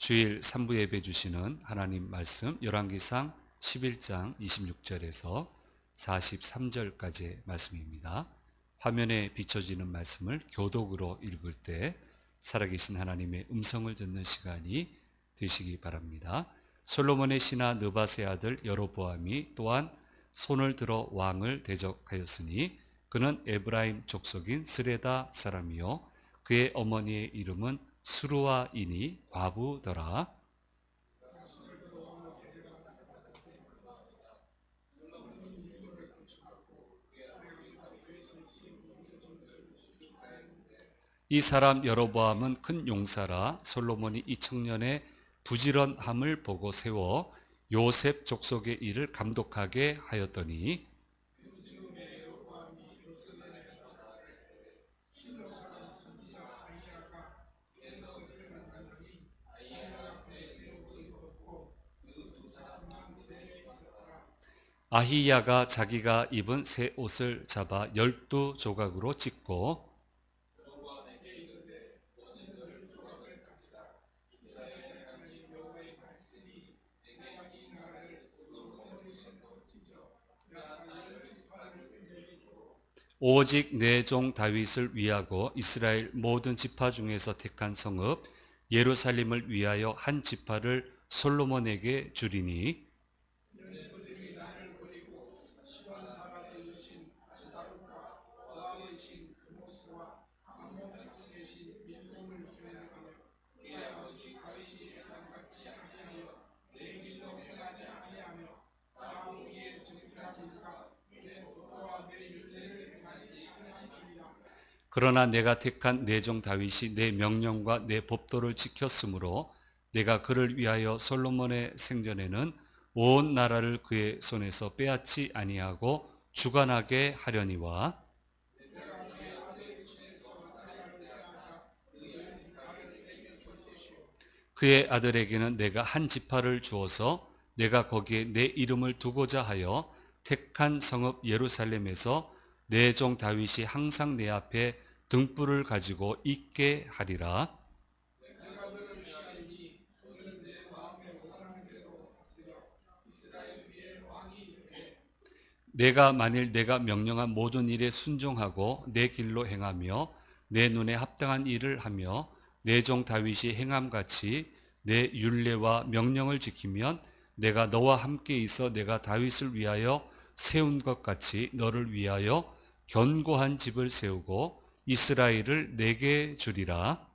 주일 3부 예배 주시는 하나님 말씀 열왕기상 11장 26절에서 43절까지의 말씀입니다. 화면에 비춰지는 말씀을 교독으로 읽을 때 살아계신 하나님의 음성을 듣는 시간이 되시기 바랍니다. 솔로몬의 신하 느밧의 아들 여로보암이 또한 손을 들어 왕을 대적하였으니 그는 에브라임 족속인 스레다 사람이요 그의 어머니의 이름은 수루아이니 과부더라. 이 사람 여로보암은 큰 용사라. 솔로몬이 이 청년의 부지런함을 보고 세워 요셉 족속의 일을 감독하게 하였더니 아히야가 자기가 입은 새 옷을 잡아 12조각으로 찢고 오직 내 종 다윗을 위하고 이스라엘 모든 지파 중에서 택한 성읍 예루살렘을 위하여 한 지파를 솔로몬에게 주리니 그러나 내가 택한 내 종 다윗이 내 명령과 내 법도를 지켰으므로 내가 그를 위하여 솔로몬의 생전에는 온 나라를 그의 손에서 빼앗지 아니하고 주관하게 하려니와 그의 아들에게는 내가 한 지파를 주어서 내가 거기에 내 이름을 두고자 하여 택한 성읍 예루살렘에서 내 종 다윗이 항상 내 앞에 등불을 가지고 있게 하리라. 내가 만일 내가 명령한 모든 일에 순종하고 내 길로 행하며 내 눈에 합당한 일을 하며 내 종 다윗이 행함같이 내 율례와 명령을 지키면 내가 너와 함께 있어 내가 다윗을 위하여 세운 것 같이 너를 위하여 견고한 집을 세우고 이스라엘을 내게 주리라.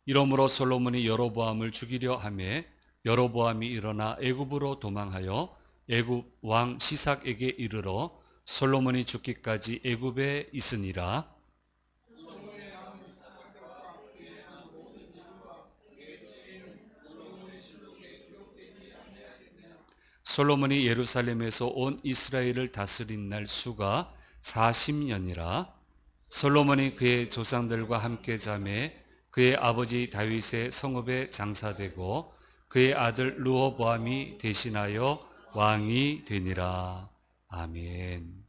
이러므로 솔로몬이 여로보암을 죽이려 하매 여로보암이 일어나 애굽으로 도망하여 애굽 왕 시삭에게 이르러 솔로몬이 죽기까지 애굽에 있으니라. 솔로몬이 예루살렘에서 온 이스라엘을 다스린 날 수가 40년이라. 솔로몬이 그의 조상들과 함께 자매 그의 아버지 다윗의 성읍에 장사되고 그의 아들 르호보암이 대신하여 왕이 되니라. 아멘.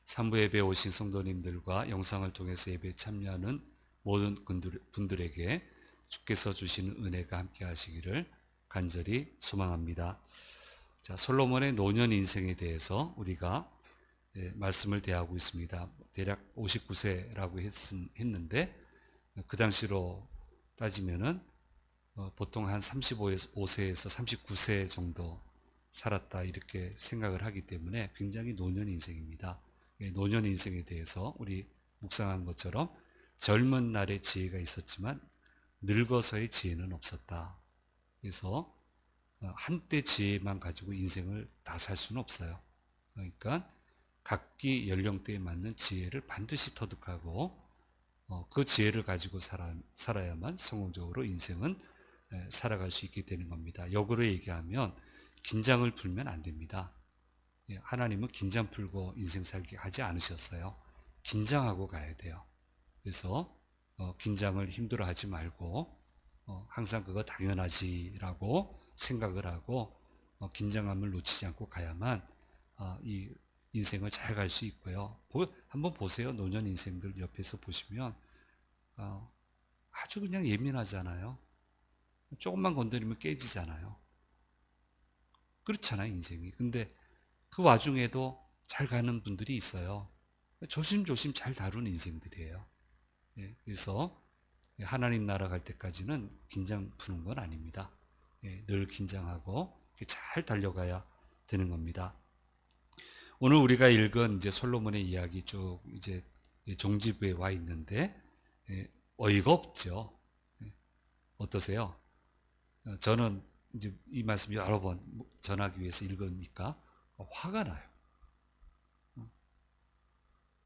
산부 예배 오신 성도님들과 영상을 통해서 예배 참여하는 모든 분들에게 주께서 주시는 은혜가 함께 하시기를 간절히 소망합니다. 자, 솔로몬의 노년 인생에 대해서 우리가 말씀을 대하고 있습니다. 대략 59세라고 했는데 그 당시로 따지면은 보통 한 35세에서 39세 정도 살았다 이렇게 생각을 하기 때문에 굉장히 노년 인생입니다. 노년 인생에 대해서 우리 묵상한 것처럼 젊은 날의 지혜가 있었지만 늙어서의 지혜는 없었다. 그래서 한때 지혜만 가지고 인생을 다 살 수는 없어요. 그러니까 각기 연령대에 맞는 지혜를 반드시 터득하고 그 지혜를 가지고 살아야만 성공적으로 인생은 살아갈 수 있게 되는 겁니다. 역으로 얘기하면 긴장을 풀면 안 됩니다. 하나님은 긴장 풀고 인생 살게 하지 않으셨어요. 긴장하고 가야 돼요. 그래서 긴장을 힘들어하지 말고 항상 그거 당연하지라고 생각을 하고 긴장감을 놓치지 않고 가야만 이 인생을 잘 갈 수 있고요. 한번 보세요. 노년 인생들 옆에서 보시면 아주 그냥 예민하잖아요. 조금만 건드리면 깨지잖아요. 그렇잖아요, 인생이. 근데 그 와중에도 잘 가는 분들이 있어요. 조심조심 잘 다루는 인생들이에요. 예, 그래서 하나님 나라 갈 때까지는 긴장 푸는 건 아닙니다. 예, 늘 긴장하고 잘 달려가야 되는 겁니다. 오늘 우리가 읽은 이제 솔로몬의 이야기 쭉 이제 종지부에 와 있는데 어이가 없죠. 어떠세요? 저는 이제 이 말씀 여러 번 전하기 위해서 읽으니까 화가 나요.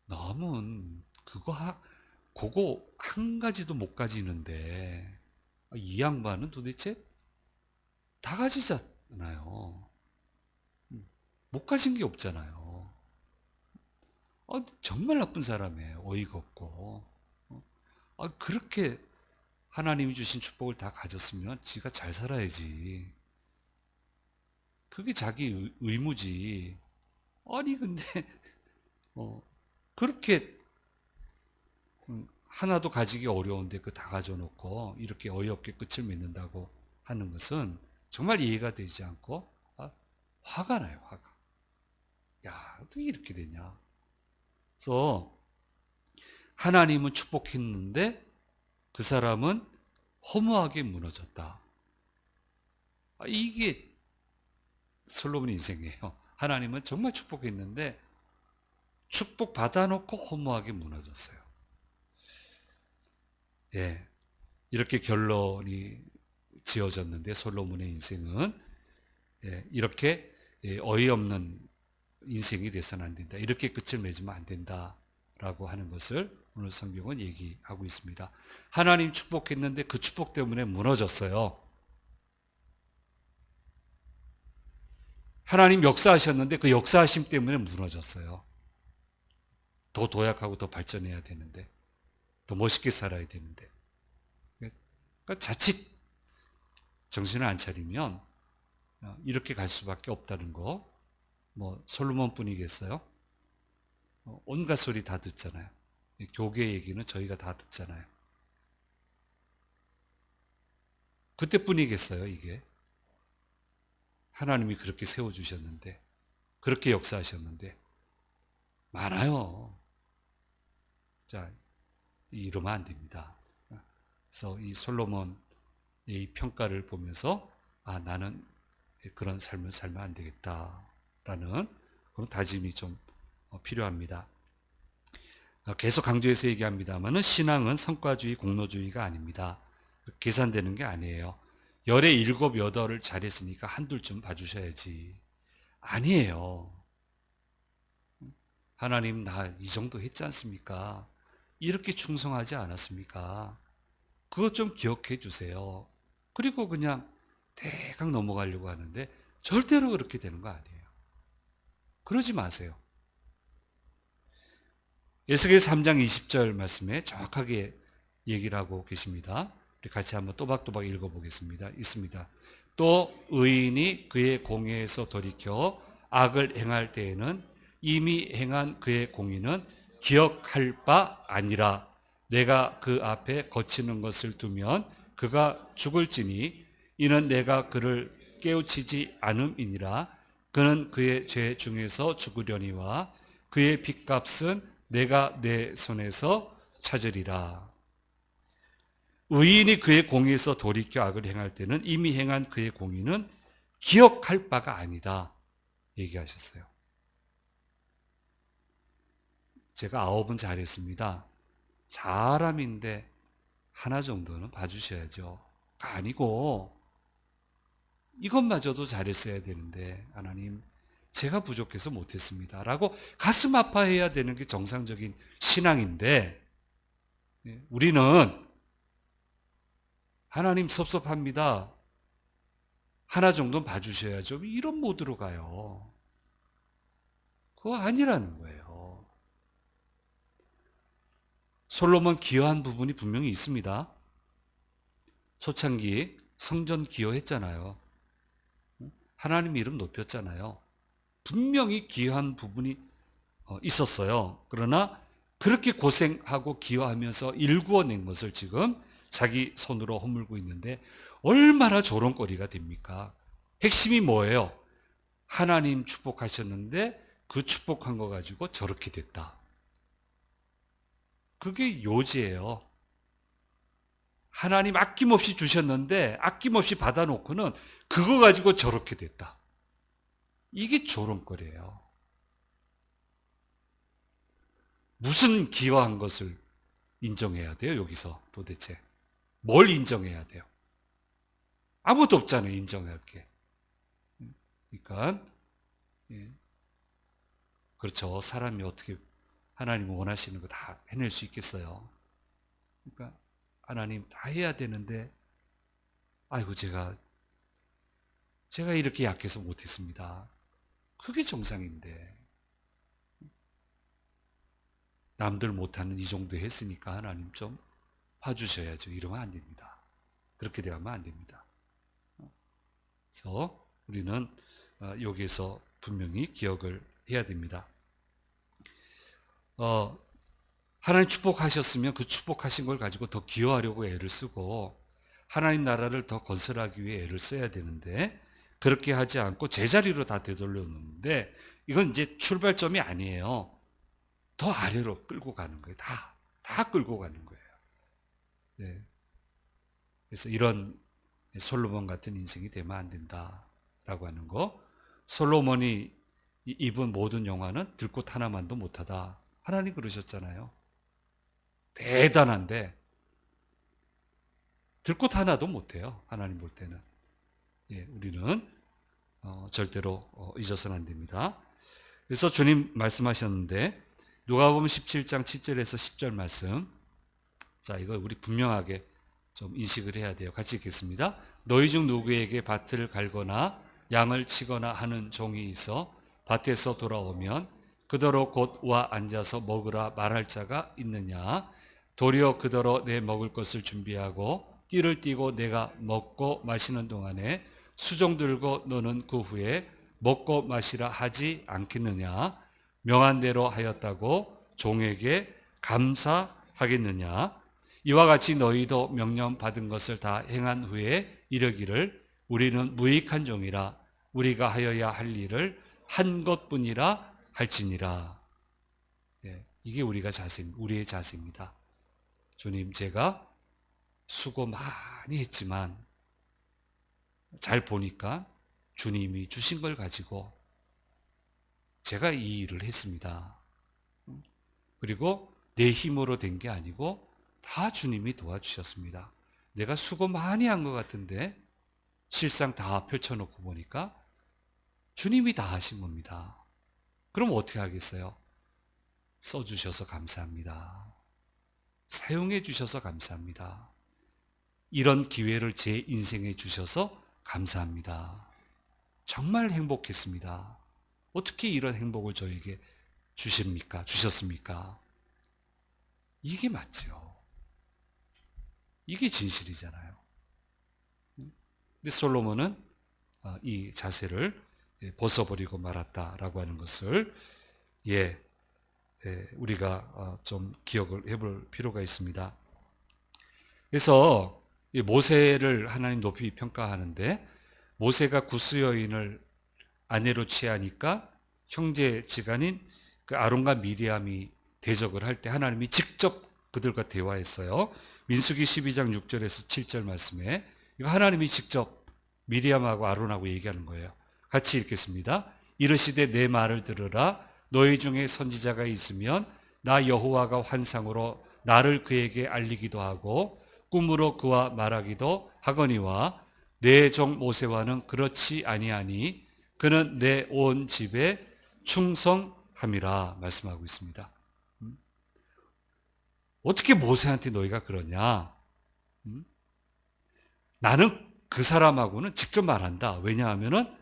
너무 그거 한 가지도 못 가지는데 이 양반은 도대체 다 가지잖아요. 못 가진 게 없잖아요. 정말 나쁜 사람이에요. 어이가 없고. 그렇게 하나님이 주신 축복을 다 가졌으면 지가 잘 살아야지. 그게 자기 의무지. 아니 근데 그렇게 하나도 가지기 어려운데 그 다 가져놓고 이렇게 어이없게 끝을 맺는다고 하는 것은 정말 이해가 되지 않고 화가 나요. 화가. 야, 어떻게 이렇게 되냐. 그래서 하나님은 축복했는데 그 사람은 허무하게 무너졌다. 이게 솔로몬 인생이에요. 하나님은 정말 축복했는데 축복 받아놓고 허무하게 무너졌어요. 예, 이렇게 결론이 지어졌는데 솔로몬의 인생은 이렇게 어이없는 인생이 돼서는 안 된다. 이렇게 끝을 맺으면 안 된다라고 하는 것을 오늘 성경은 얘기하고 있습니다. 하나님 축복했는데 그 축복 때문에 무너졌어요. 하나님 역사하셨는데 그 역사하심 때문에 무너졌어요. 더 도약하고 더 발전해야 되는데, 더 멋있게 살아야 되는데. 그러니까 자칫 정신을 안 차리면 이렇게 갈 수밖에 없다는 거. 뭐 솔로몬뿐이겠어요? 온갖 소리 다 듣잖아요. 교계 얘기는 저희가 다 듣잖아요. 그때뿐이겠어요, 이게. 하나님이 그렇게 세워주셨는데, 그렇게 역사하셨는데, 많아요. 자, 이러면 안 됩니다. 그래서 이 솔로몬의 이 평가를 보면서, 나는 그런 삶을 살면 안 되겠다라는 그런 다짐이 좀 필요합니다. 계속 강조해서 얘기합니다만은 신앙은 성과주의, 공로주의가 아닙니다. 계산되는 게 아니에요. 열에 7, 8을 잘했으니까 한둘 좀 봐주셔야지. 아니에요. 하나님 나 이 정도 했지 않습니까? 이렇게 충성하지 않았습니까? 그것 좀 기억해 주세요. 그리고 그냥 대강 넘어가려고 하는데 절대로 그렇게 되는 거 아니에요. 그러지 마세요. 에스겔 3장 20절 말씀에 정확하게 얘기를 하고 계십니다. 우리 같이 한번 또박또박 읽어보겠습니다. 있습니다. 또 의인이 그의 공의에서 돌이켜 악을 행할 때에는 이미 행한 그의 공의는 기억할 바 아니라 내가 그 앞에 거치는 것을 두면 그가 죽을지니 이는 내가 그를 깨우치지 않음이니라. 그는 그의 죄 중에서 죽으려니와 그의 빚값은 내가 내 손에서 찾으리라. 의인이 그의 공의에서 돌이켜 악을 행할 때는 이미 행한 그의 공의는 기억할 바가 아니다 얘기하셨어요. 제가 9은 잘했습니다. 사람인데 하나 정도는 봐주셔야죠. 아니고 이것마저도 잘했어야 되는데 하나님 제가 부족해서 못했습니다 라고 가슴 아파해야 되는 게 정상적인 신앙인데 우리는 하나님 섭섭합니다. 하나 정도는 봐주셔야죠. 이런 모드로 가요. 그거 아니라는 거예요. 솔로몬 기여한 부분이 분명히 있습니다. 초창기 성전 기여했잖아요. 하나님 이름 높였잖아요. 분명히 기여한 부분이 있었어요. 그러나 그렇게 고생하고 기여하면서 일구어낸 것을 지금 자기 손으로 허물고 있는데 얼마나 조롱거리가 됩니까? 핵심이 뭐예요? 하나님 축복하셨는데 그 축복한 거 가지고 저렇게 됐다. 그게 요지예요. 하나님 아낌없이 주셨는데 아낌없이 받아놓고는 그거 가지고 저렇게 됐다. 이게 조롱거리예요. 무슨 기여한 것을 인정해야 돼요, 여기서 도대체? 뭘 인정해야 돼요? 아무도 없잖아요, 인정할 게. 그러니까, 예, 그렇죠. 사람이 어떻게 하나님 원하시는 거 다 해낼 수 있겠어요? 그러니까, 하나님 다 해야 되는데, 아이고, 제가 이렇게 약해서 못했습니다. 그게 정상인데, 남들 못하는 이 정도 했으니까 하나님 좀 봐주셔야죠. 이러면 안 됩니다. 그렇게 대하면 안 됩니다. 그래서 우리는 여기에서 분명히 기억을 해야 됩니다. 하나님 축복하셨으면 그 축복하신 걸 가지고 더 기여하려고 애를 쓰고 하나님 나라를 더 건설하기 위해 애를 써야 되는데 그렇게 하지 않고 제자리로 다 되돌려 놓는데 이건 이제 출발점이 아니에요. 더 아래로 끌고 가는 거예요. 다 끌고 가는 거예요. 네. 그래서 이런 솔로몬 같은 인생이 되면 안 된다라고 하는 거. 솔로몬이 입은 모든 영화는 들꽃 하나만도 못하다. 하나님 그러셨잖아요. 대단한데 들꽃 하나도 못해요. 하나님 볼 때는. 예, 우리는 절대로 잊어서는 안 됩니다. 그래서 주님 말씀하셨는데 누가복음 17장 7절에서 10절 말씀. 자, 이거 우리 분명하게 좀 인식을 해야 돼요. 같이 읽겠습니다. 너희 중 누구에게 밭을 갈거나 양을 치거나 하는 종이 있어 밭에서 돌아오면 그더러 곧 와 앉아서 먹으라 말할 자가 있느냐? 도리어 그더러 내 먹을 것을 준비하고 띠를 띠고 내가 먹고 마시는 동안에 수종 들고 너는 그 후에 먹고 마시라 하지 않겠느냐? 명한 대로 하였다고 종에게 감사하겠느냐? 이와 같이 너희도 명령 받은 것을 다 행한 후에 이르기를 우리는 무익한 종이라 우리가 하여야 할 일을 한 것뿐이라 할지니라. 예, 이게 우리의 자세입니다. 주님, 제가 수고 많이 했지만 잘 보니까 주님이 주신 걸 가지고 제가 이 일을 했습니다. 그리고 내 힘으로 된 게 아니고 다 주님이 도와주셨습니다. 내가 수고 많이 한 것 같은데 실상 다 펼쳐놓고 보니까 주님이 다 하신 겁니다. 그럼 어떻게 하겠어요? 써주셔서 감사합니다. 사용해 주셔서 감사합니다. 이런 기회를 제 인생에 주셔서 감사합니다. 정말 행복했습니다. 어떻게 이런 행복을 저에게 주셨습니까? 이게 맞죠. 이게 진실이잖아요. 근데 솔로몬은 이 자세를 벗어버리고 말았다라고 하는 것을 우리가 좀 기억을 해볼 필요가 있습니다. 그래서 모세를 하나님 높이 평가하는데 모세가 구스 여인을 아내로 취하니까 형제지간인 그 아론과 미리암이 대적을 할 때 하나님이 직접 그들과 대화했어요. 민수기 12장 6절에서 7절 말씀에 이거 하나님이 직접 미리암하고 아론하고 얘기하는 거예요. 같이 읽겠습니다. 이르시되 내 말을 들으라. 너희 중에 선지자가 있으면 나 여호와가 환상으로 나를 그에게 알리기도 하고 꿈으로 그와 말하기도 하거니와 내 종 모세와는 그렇지 아니하니 그는 내 온 집에 충성함이라 말씀하고 있습니다. 어떻게 모세한테 너희가 그러냐? 나는 그 사람하고는 직접 말한다. 왜냐하면은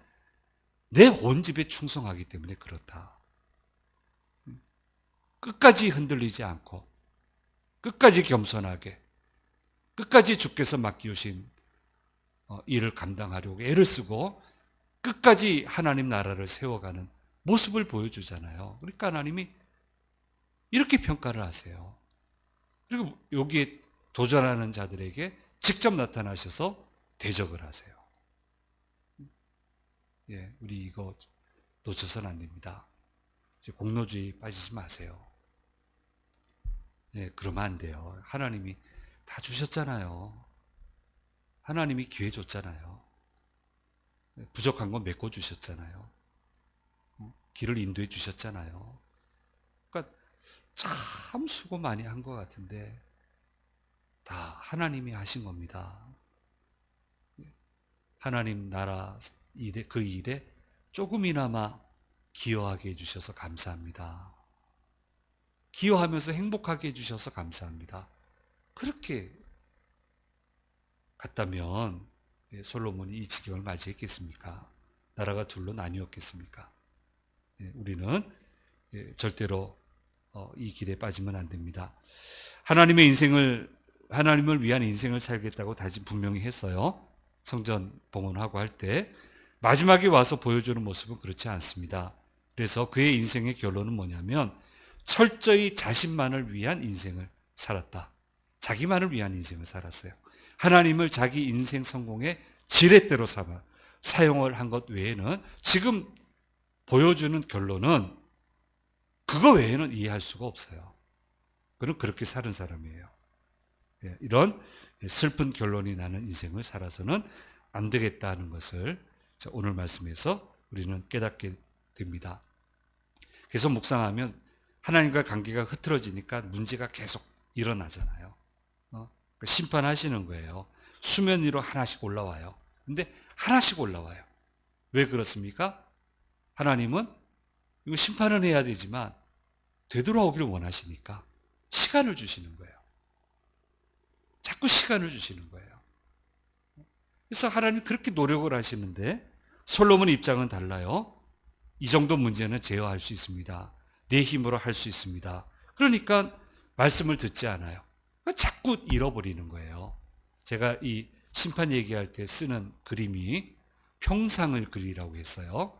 내 온 집에 충성하기 때문에 그렇다. 끝까지 흔들리지 않고 끝까지 겸손하게 끝까지 주께서 맡기우신 일을 감당하려고 애를 쓰고 끝까지 하나님 나라를 세워가는 모습을 보여주잖아요. 그러니까 하나님이 이렇게 평가를 하세요. 그리고 여기에 도전하는 자들에게 직접 나타나셔서 대적을 하세요. 예, 우리 이거 놓쳐서는 안 됩니다. 이제 공로주의 빠지지 마세요. 예, 그러면 안 돼요. 하나님이 다 주셨잖아요. 하나님이 기회 줬잖아요. 부족한 건 메꿔주셨잖아요. 길을 인도해 주셨잖아요. 그러니까 참 수고 많이 한 것 같은데 다 하나님이 하신 겁니다. 하나님 나라 일에, 그 일에 조금이나마 기여하게 해주셔서 감사합니다. 기여하면서 행복하게 해주셔서 감사합니다. 그렇게 갔다면 솔로몬이 이 지경을 맞이했겠습니까? 나라가 둘로 나뉘었겠습니까? 우리는 절대로 이 길에 빠지면 안 됩니다. 하나님을 위한 인생을 살겠다고 다짐 분명히 했어요. 성전 봉헌하고 할 때 마지막에 와서 보여주는 모습은 그렇지 않습니다. 그래서 그의 인생의 결론은 뭐냐면 철저히 자신만을 위한 인생을 살았다. 자기만을 위한 인생을 살았어요. 하나님을 자기 인생 성공의 지렛대로 삼아 사용을 한 것 외에는 지금 보여주는 결론은 그거 외에는 이해할 수가 없어요. 그는 그렇게 사는 사람이에요. 이런 슬픈 결론이 나는 인생을 살아서는 안 되겠다는 것을 오늘 말씀에서 우리는 깨닫게 됩니다. 계속 묵상하면 하나님과 관계가 흐트러지니까 문제가 계속 일어나잖아요. 심판하시는 거예요. 수면 위로 하나씩 올라와요. 근데 하나씩 올라와요. 왜 그렇습니까? 하나님은 이거 심판은 해야 되지만 되돌아오기를 원하시니까 시간을 주시는 거예요. 자꾸 시간을 주시는 거예요. 그래서 하나님 그렇게 노력을 하시는데 솔로몬의 입장은 달라요. 이 정도 문제는 제어할 수 있습니다. 내 힘으로 할 수 있습니다. 그러니까 말씀을 듣지 않아요. 자꾸 잃어버리는 거예요. 제가 이 심판 얘기할 때 쓰는 그림이 평상을 그리라고 했어요.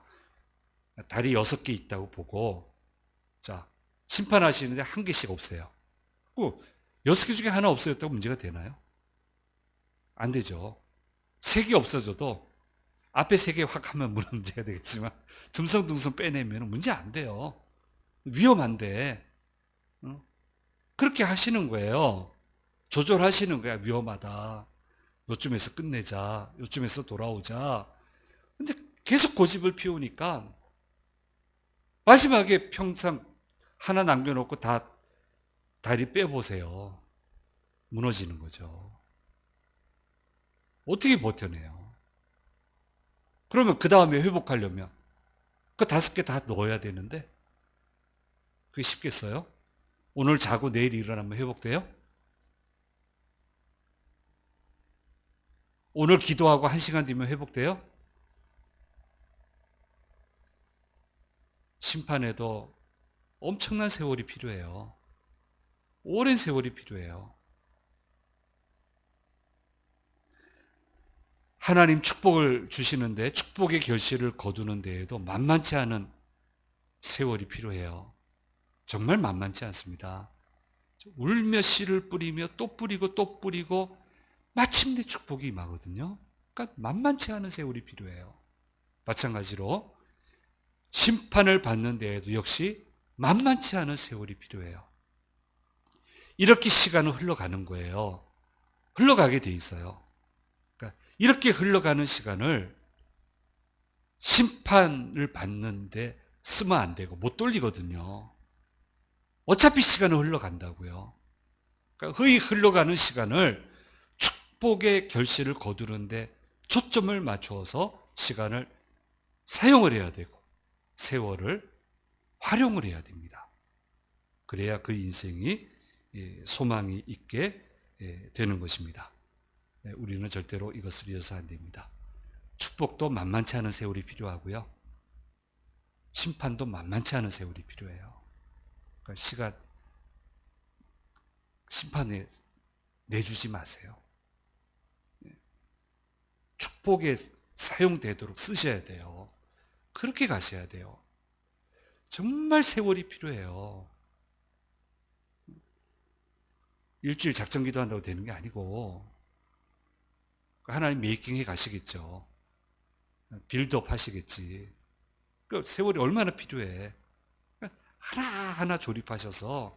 달이 6개 있다고 보고 자 심판하시는데 한 개씩 없애요. 6개 중에 하나 없어졌다고 문제가 되나요? 안 되죠. 3개 없어져도 앞에 3개 확 하면 문제가 되겠지만 듬성듬성 빼내면 문제 안 돼요. 위험한데 그렇게 하시는 거예요. 조절하시는 거야. 위험하다. 요쯤에서 끝내자. 요쯤에서 돌아오자. 근데 계속 고집을 피우니까 마지막에 평상 하나 남겨놓고 다 다리 빼보세요. 무너지는 거죠. 어떻게 버텨내요? 그러면 그 다음에 회복하려면 그 5개 다 넣어야 되는데 그게 쉽겠어요? 오늘 자고 내일 일어나면 회복돼요? 오늘 기도하고 1시간 뒤면 회복돼요? 심판에도 엄청난 세월이 필요해요. 오랜 세월이 필요해요. 하나님 축복을 주시는데 축복의 결실을 거두는 데에도 만만치 않은 세월이 필요해요. 정말 만만치 않습니다. 울며 씨를 뿌리며 또 뿌리고 또 뿌리고 마침내 축복이 임하거든요. 그러니까 만만치 않은 세월이 필요해요. 마찬가지로 심판을 받는 데에도 역시 만만치 않은 세월이 필요해요. 이렇게 시간은 흘러가는 거예요. 흘러가게 돼 있어요. 그러니까 이렇게 흘러가는 시간을 심판을 받는데 쓰면 안 되고 못 돌리거든요. 어차피 시간은 흘러간다고요. 그러니까 흘러가는 시간을 축복의 결실을 거두는데 초점을 맞추어서 시간을 사용을 해야 되고 세월을 활용을 해야 됩니다. 그래야 그 인생이 소망이 있게 되는 것입니다. 우리는 절대로 이것을 잃어서 안 됩니다. 축복도 만만치 않은 세월이 필요하고요. 심판도 만만치 않은 세월이 필요해요. 그러니까 심판에 내주지 마세요. 축복에 사용되도록 쓰셔야 돼요. 그렇게 가셔야 돼요. 정말 세월이 필요해요. 일주일 작전 기도한다고 되는 게 아니고 하나님 메이킹해 가시겠죠. 빌드업 하시겠지. 그 세월이 얼마나 필요해. 하나하나 조립하셔서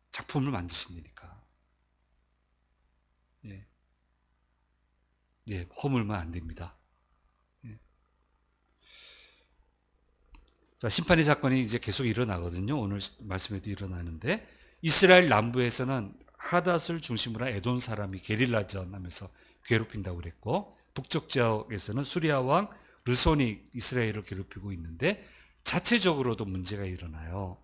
작품을 만드신다니까. 예. 예, 허물면 안 됩니다. 예. 자, 심판의 사건이 이제 계속 일어나거든요. 오늘 말씀에도 일어나는데, 이스라엘 남부에서는 하닷을 중심으로 한 에돔 사람이 게릴라전 하면서 괴롭힌다고 그랬고, 북쪽 지역에서는 수리아 왕 르손이 이스라엘을 괴롭히고 있는데, 자체적으로도 문제가 일어나요.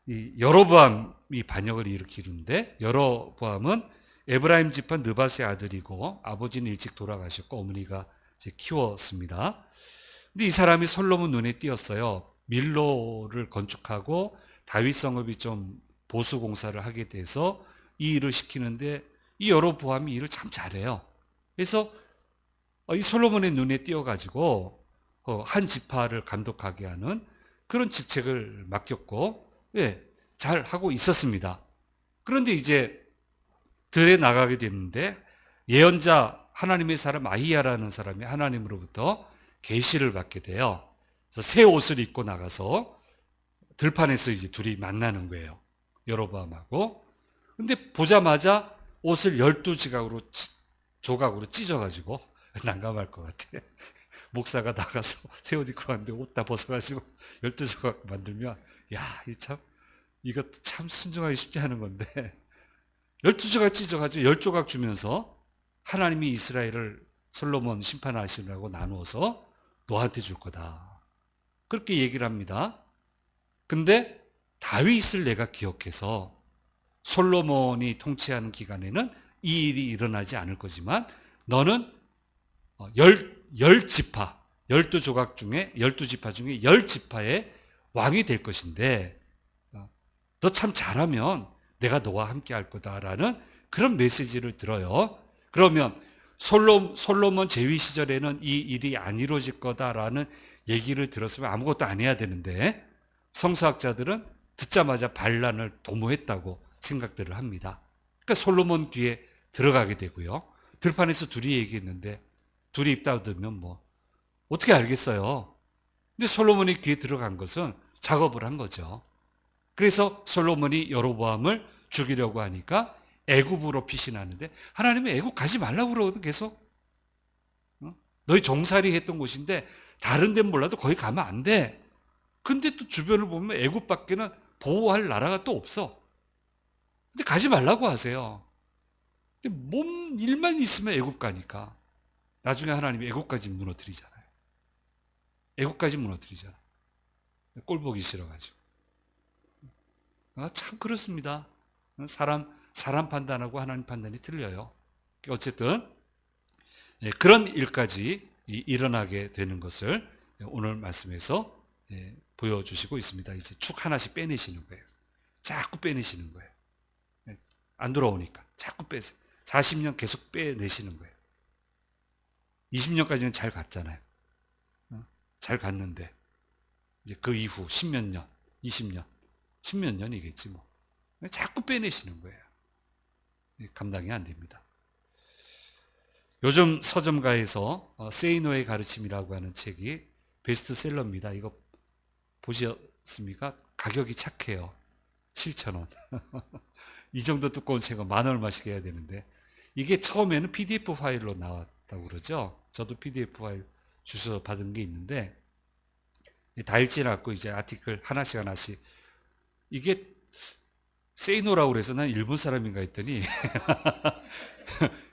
이 여로보암이 반역을 일으키는데, 여로보암은 에브라임 지파 느밧의 아들이고 아버지는 일찍 돌아가셨고 어머니가 이제 키웠습니다. 근데 이 사람이 솔로몬 눈에 띄었어요. 밀로를 건축하고 다윗 성읍이 좀 보수 공사를 하게 돼서 이 일을 시키는데 이 여로보암이 일을 참 잘해요. 그래서 이 솔로몬의 눈에 띄어가지고 한 지파를 감독하게 하는 그런 직책을 맡겼고, 예, 잘 하고 있었습니다. 그런데 이제 들에 나가게 됐는데 예언자 하나님의 사람 아히야라는 사람이 하나님으로부터 계시를 받게 돼요. 그래서 새 옷을 입고 나가서 들판에서 이제 둘이 만나는 거예요. 여로보암하고. 근데 보자마자 옷을 12지각으로 조각으로 찢어가지고 난감할 것 같아. 목사가 나가서 새 옷 입고 왔는데 옷 다 벗어가지고 12조각 만들면 야, 이거 참 순종하기 쉽지 않은 건데 12조각 찢어가지고 10조각 주면서 하나님이 이스라엘을 솔로몬 심판하시라고 나누어서 너한테 줄 거다. 그렇게 얘기를 합니다. 근데 다윗을 내가 기억해서 솔로몬이 통치하는 기간에는 이 일이 일어나지 않을 거지만 너는 10지파, 12조각 중에 12지파 중에 10지파의 왕이 될 것인데 너 참 잘하면 내가 너와 함께 할 거다라는 그런 메시지를 들어요. 그러면 솔로몬 제위 시절에는 이 일이 안 이루어질 거다라는 얘기를 들었으면 아무것도 안 해야 되는데 성서학자들은 듣자마자 반란을 도모했다고 생각들을 합니다. 그러니까 솔로몬 귀에 들어가게 되고요. 들판에서 둘이 얘기했는데 둘이 입 닫으면 뭐 어떻게 알겠어요. 근데 솔로몬이 귀에 들어간 것은 작업을 한 거죠. 그래서 솔로몬이 여로보암을 죽이려고 하니까 애굽으로 피신하는데 하나님은 애굽 가지 말라고 그러거든 계속. 너희 종살이 했던 곳인데 다른 데는 몰라도 거기 가면 안 돼. 근데 또 주변을 보면 애굽밖에는 보호할 나라가 또 없어. 근데 가지 말라고 하세요. 근데 몸 일만 있으면 애굽 가니까 나중에 하나님이 애굽까지 무너뜨리잖아요. 애굽까지 무너뜨리잖아. 꼴 보기 싫어가지고. 참 그렇습니다. 사람 판단하고 하나님 판단이 틀려요. 어쨌든 그런 일까지 일어나게 되는 것을 오늘 말씀에서 보여주시고 있습니다. 이제 축 하나씩 빼내시는 거예요. 자꾸 빼내시는 거예요. 안 돌아오니까 자꾸 빼세요. 40년 계속 빼내시는 거예요. 20년까지는 잘 갔잖아요. 잘 갔는데 이제 그 이후 10몇 년, 20년, 10몇 년이겠지 뭐. 자꾸 빼내시는 거예요. 감당이 안 됩니다. 요즘 서점가에서 세이노의 가르침이라고 하는 책이 베스트셀러입니다. 이거 보셨습니까? 가격이 착해요. 7,000원. 이 정도 두꺼운 책은 만 얼마씩 해야 되는데 이게 처음에는 PDF 파일로 나왔다고 그러죠. 저도 PDF 파일 주셔서 받은 게 있는데 다 읽지 않고 이제 아티클 하나씩 이게 세이노라고 그래서 난 일본 사람인가 했더니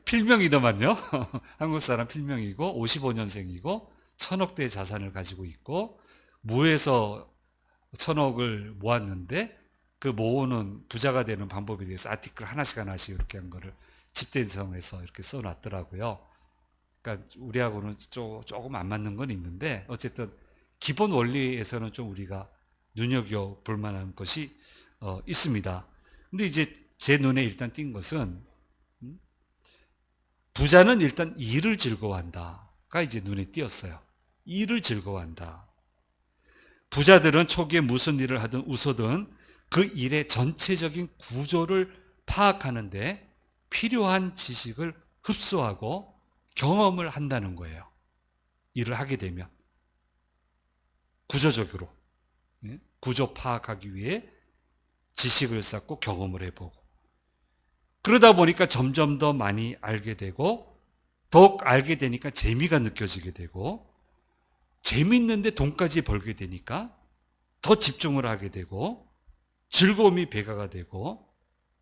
필명이더만요. 한국 사람 필명이고 55년생이고 1,000억대의 자산을 가지고 있고 무에서 1,000억을 모았는데 그 모으는 부자가 되는 방법에 대해서 아티클 하나씩 이렇게 한 거를 집대성에서 이렇게 써놨더라고요. 그러니까 우리하고는 조금 안 맞는 건 있는데 어쨌든 기본 원리에서는 좀 우리가 눈여겨볼 만한 것이 있습니다. 근데 이제 제 눈에 일단 띈 것은 부자는 일단 일을 즐거워한다가 이제 눈에 띄었어요. 일을 즐거워한다. 부자들은 초기에 무슨 일을 하든 웃어든 그 일의 전체적인 구조를 파악하는데 필요한 지식을 흡수하고 경험을 한다는 거예요. 일을 하게 되면 구조적으로, 구조 파악하기 위해 지식을 쌓고 경험을 해보고, 그러다 보니까 점점 더 많이 알게 되고, 더욱 알게 되니까 재미가 느껴지게 되고, 재미있는데 돈까지 벌게 되니까 더 집중을 하게 되고, 즐거움이 배가가 되고,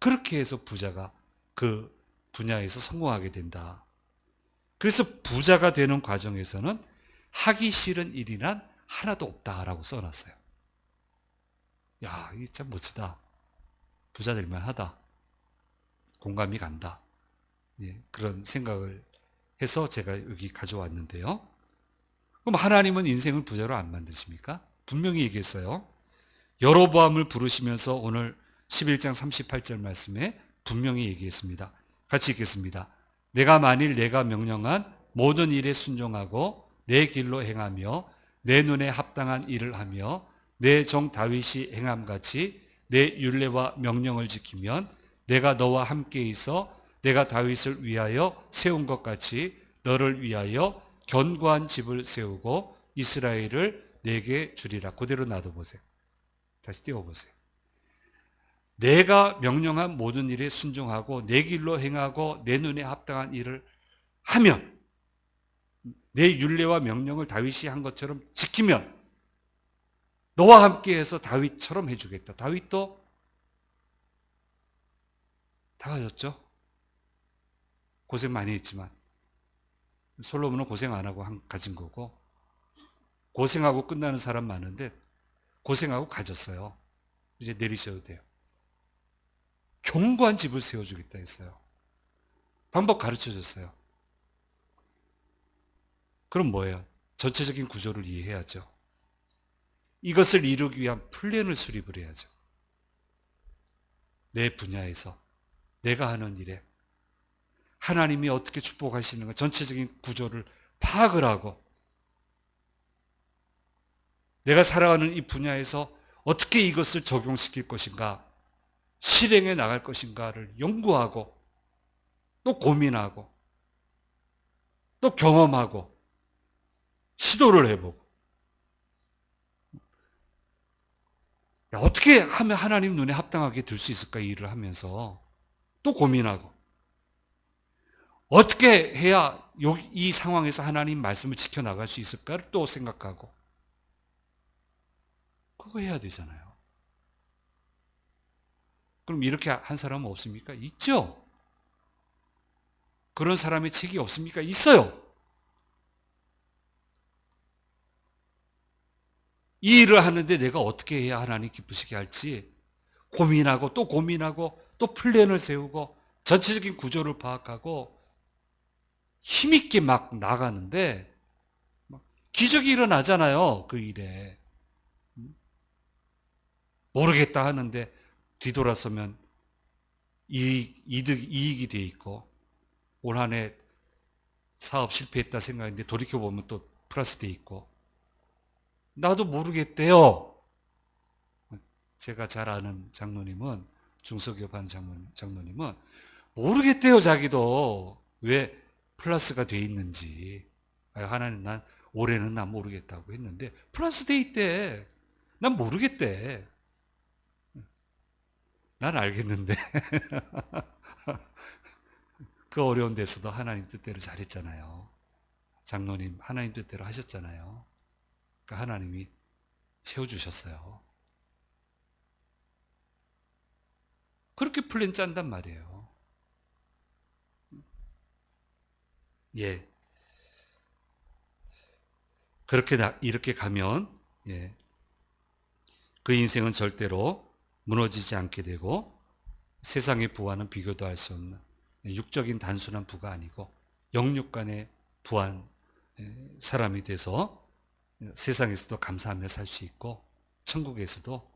그렇게 해서 부자가 그 분야에서 성공하게 된다. 그래서 부자가 되는 과정에서는 하기 싫은 일이란 하나도 없다라고 써놨어요. 야, 이게 참 멋지다. 부자 될만 하다. 공감이 간다. 예, 그런 생각을 해서 제가 여기 가져왔는데요. 그럼 하나님은 인생을 부자로 안 만드십니까? 분명히 얘기했어요. 여로보암을 부르시면서 오늘 11장 38절 말씀에 분명히 얘기했습니다. 같이 읽겠습니다. 내가 만일 내가 명령한 모든 일에 순종하고 내 길로 행하며 내 눈에 합당한 일을 하며 내 종 다윗이 행함같이 내 율례와 명령을 지키면 내가 너와 함께 있어 내가 다윗을 위하여 세운 것 같이 너를 위하여 견고한 집을 세우고 이스라엘을 내게 주리라. 그대로 놔둬보세요. 다시 띄워보세요. 내가 명령한 모든 일에 순종하고 내 길로 행하고 내 눈에 합당한 일을 하면, 내 율례와 명령을 다윗이 한 것처럼 지키면 너와 함께해서 다윗처럼 해주겠다. 다윗도 다 가졌죠. 고생 많이 했지만 솔로몬은 고생 안 하고 가진 거고, 고생하고 끝나는 사람 많은데 고생하고 가졌어요. 이제 내리셔도 돼요. 견고한 집을 세워주겠다 했어요. 방법 가르쳐줬어요. 그럼 뭐예요? 전체적인 구조를 이해해야죠. 이것을 이루기 위한 플랜을 수립을 해야죠. 내 분야에서 내가 하는 일에 하나님이 어떻게 축복하시는가 전체적인 구조를 파악을 하고, 내가 살아가는 이 분야에서 어떻게 이것을 적용시킬 것인가, 실행해 나갈 것인가를 연구하고 또 고민하고 또 경험하고 시도를 해보고, 어떻게 하면 하나님 눈에 합당하게 들 수 있을까, 이 일을 하면서 또 고민하고, 어떻게 해야 이 상황에서 하나님 말씀을 지켜나갈 수 있을까를 또 생각하고, 그거 해야 되잖아요. 그럼 이렇게 한 사람은 없습니까? 있죠. 그런 사람의 책이 없습니까? 있어요. 이 일을 하는데 내가 어떻게 해야 하나님 기쁘시게 할지 고민하고 또 고민하고 또 플랜을 세우고 전체적인 구조를 파악하고 힘있게 막 나가는데 기적이 일어나잖아요. 그 일에. 모르겠다 하는데 뒤돌아서면 이익이 돼 있고, 올 한 해 사업 실패했다 생각했는데 돌이켜보면 또 플러스 돼 있고, 나도 모르겠대요. 제가 잘 아는 장로님은, 중소기업하는 장로님은 모르겠대요. 자기도 왜 플러스가 돼 있는지. 하나님, 난 올해는 난 모르겠다고 했는데 플러스 돼 있대. 난 모르겠대. 난 알겠는데. 그 어려운 데서도 하나님 뜻대로 잘했잖아요. 장로님 하나님 뜻대로 하셨잖아요. 그러니까 하나님이 채워주셨어요. 그렇게 플랜 짠단 말이에요. 예. 이렇게 가면, 예, 그 인생은 절대로 무너지지 않게 되고, 세상의 부와는 비교도 할 수 없는 육적인 단순한 부가 아니고 영육 간의 부한 사람이 돼서 세상에서도 감사하며 살 수 있고, 천국에서도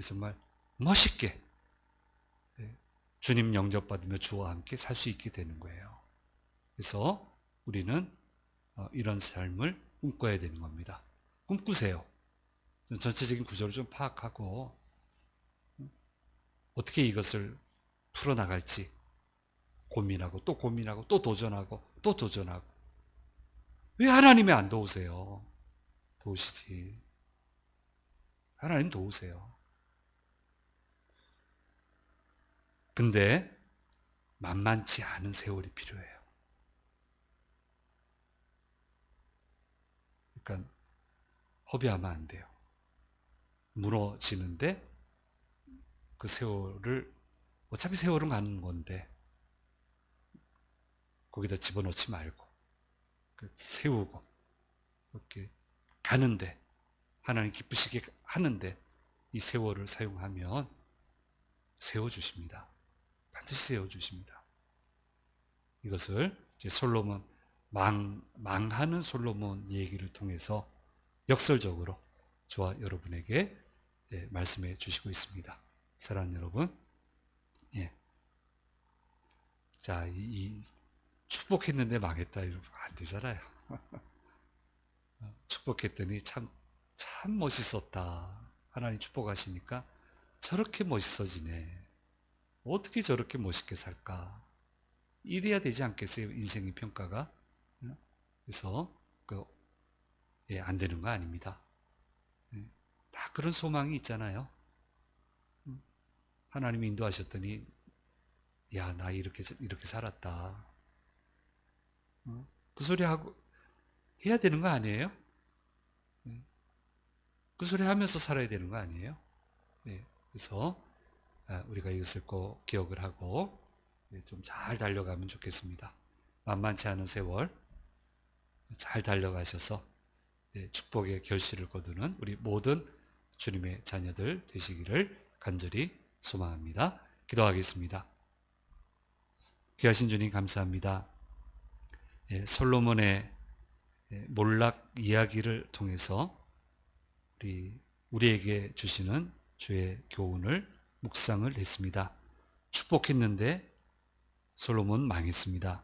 정말 멋있게 주님 영접받으며 주와 함께 살 수 있게 되는 거예요. 그래서 우리는 이런 삶을 꿈꿔야 되는 겁니다. 꿈꾸세요. 전체적인 구조를 좀 파악하고 어떻게 이것을 풀어나갈지 고민하고 또 고민하고 또 도전하고 또 도전하고. 왜 하나님이 안 도우세요? 도우시지. 하나님 도우세요. 근데 만만치 않은 세월이 필요해요. 그러니까 허비하면 안 돼요. 무너지는데 그 세월을, 어차피 세월은 가는 건데 거기다 집어넣지 말고 세우고 이렇게 가는데, 하나님 기쁘시게 하는데 이 세월을 사용하면 세워주십니다. 반드시 세워주십니다. 이것을 이제 솔로몬, 망하는 솔로몬 얘기를 통해서 역설적으로 저와 여러분에게 말씀해 주시고 있습니다. 사랑하는 여러분, 예. 자, 이 축복했는데 망했다 이러면 안 되잖아요. 축복했더니 참 멋있었다. 하나님 축복하시니까 저렇게 멋있어지네. 어떻게 저렇게 멋있게 살까? 이래야 되지 않겠어요? 인생의 평가가. 그래서 안 되는 거 아닙니다. 다 그런 소망이 있잖아요. 하나님이 인도하셨더니 야, 나 이렇게 살았다. 그 소리 하고 해야 되는 거 아니에요? 그 소리 하면서 살아야 되는 거 아니에요? 그래서 우리가 이것을 꼭 기억을 하고 좀 잘 달려가면 좋겠습니다. 만만치 않은 세월 잘 달려가셔서 축복의 결실을 거두는 우리 모든 주님의 자녀들 되시기를 간절히 소망합니다. 기도하겠습니다. 귀하신 주님 감사합니다. 솔로몬의 몰락 이야기를 통해서 우리에게 주시는 주의 교훈을 묵상을 했습니다. 축복했는데 솔로몬 망했습니다.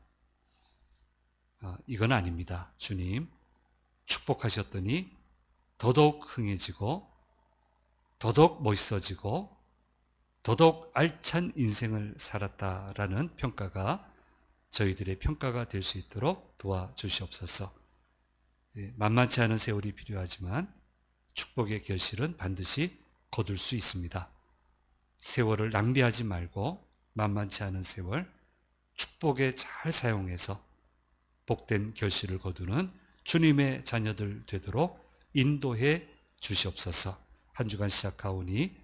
이건 아닙니다. 주님 축복하셨더니 더더욱 흥해지고 더더욱 멋있어지고 더더욱 알찬 인생을 살았다라는 평가가 저희들의 평가가 될 수 있도록 도와주시옵소서. 만만치 않은 세월이 필요하지만 축복의 결실은 반드시 거둘 수 있습니다. 세월을 낭비하지 말고 만만치 않은 세월 축복에 잘 사용해서 복된 결실을 거두는 주님의 자녀들 되도록 인도해 주시옵소서. 한 주간 시작하오니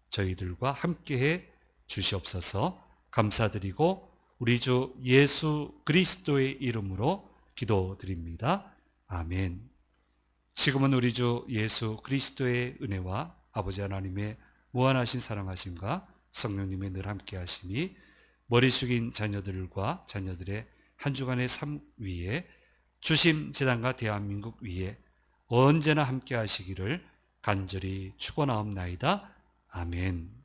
저희들과 함께해 주시옵소서. 감사드리고 우리 주 예수 그리스도의 이름으로 기도드립니다. 아멘. 지금은 우리 주 예수 그리스도의 은혜와 아버지 하나님의 무한하신 사랑하심과 성령님의 늘 함께 하심이 머리 숙인 자녀들과 자녀들의 한 주간의 삶 위에 주심 재단과 대한민국 위에 언제나 함께 하시기를 간절히 축원하옵나이다. 아멘.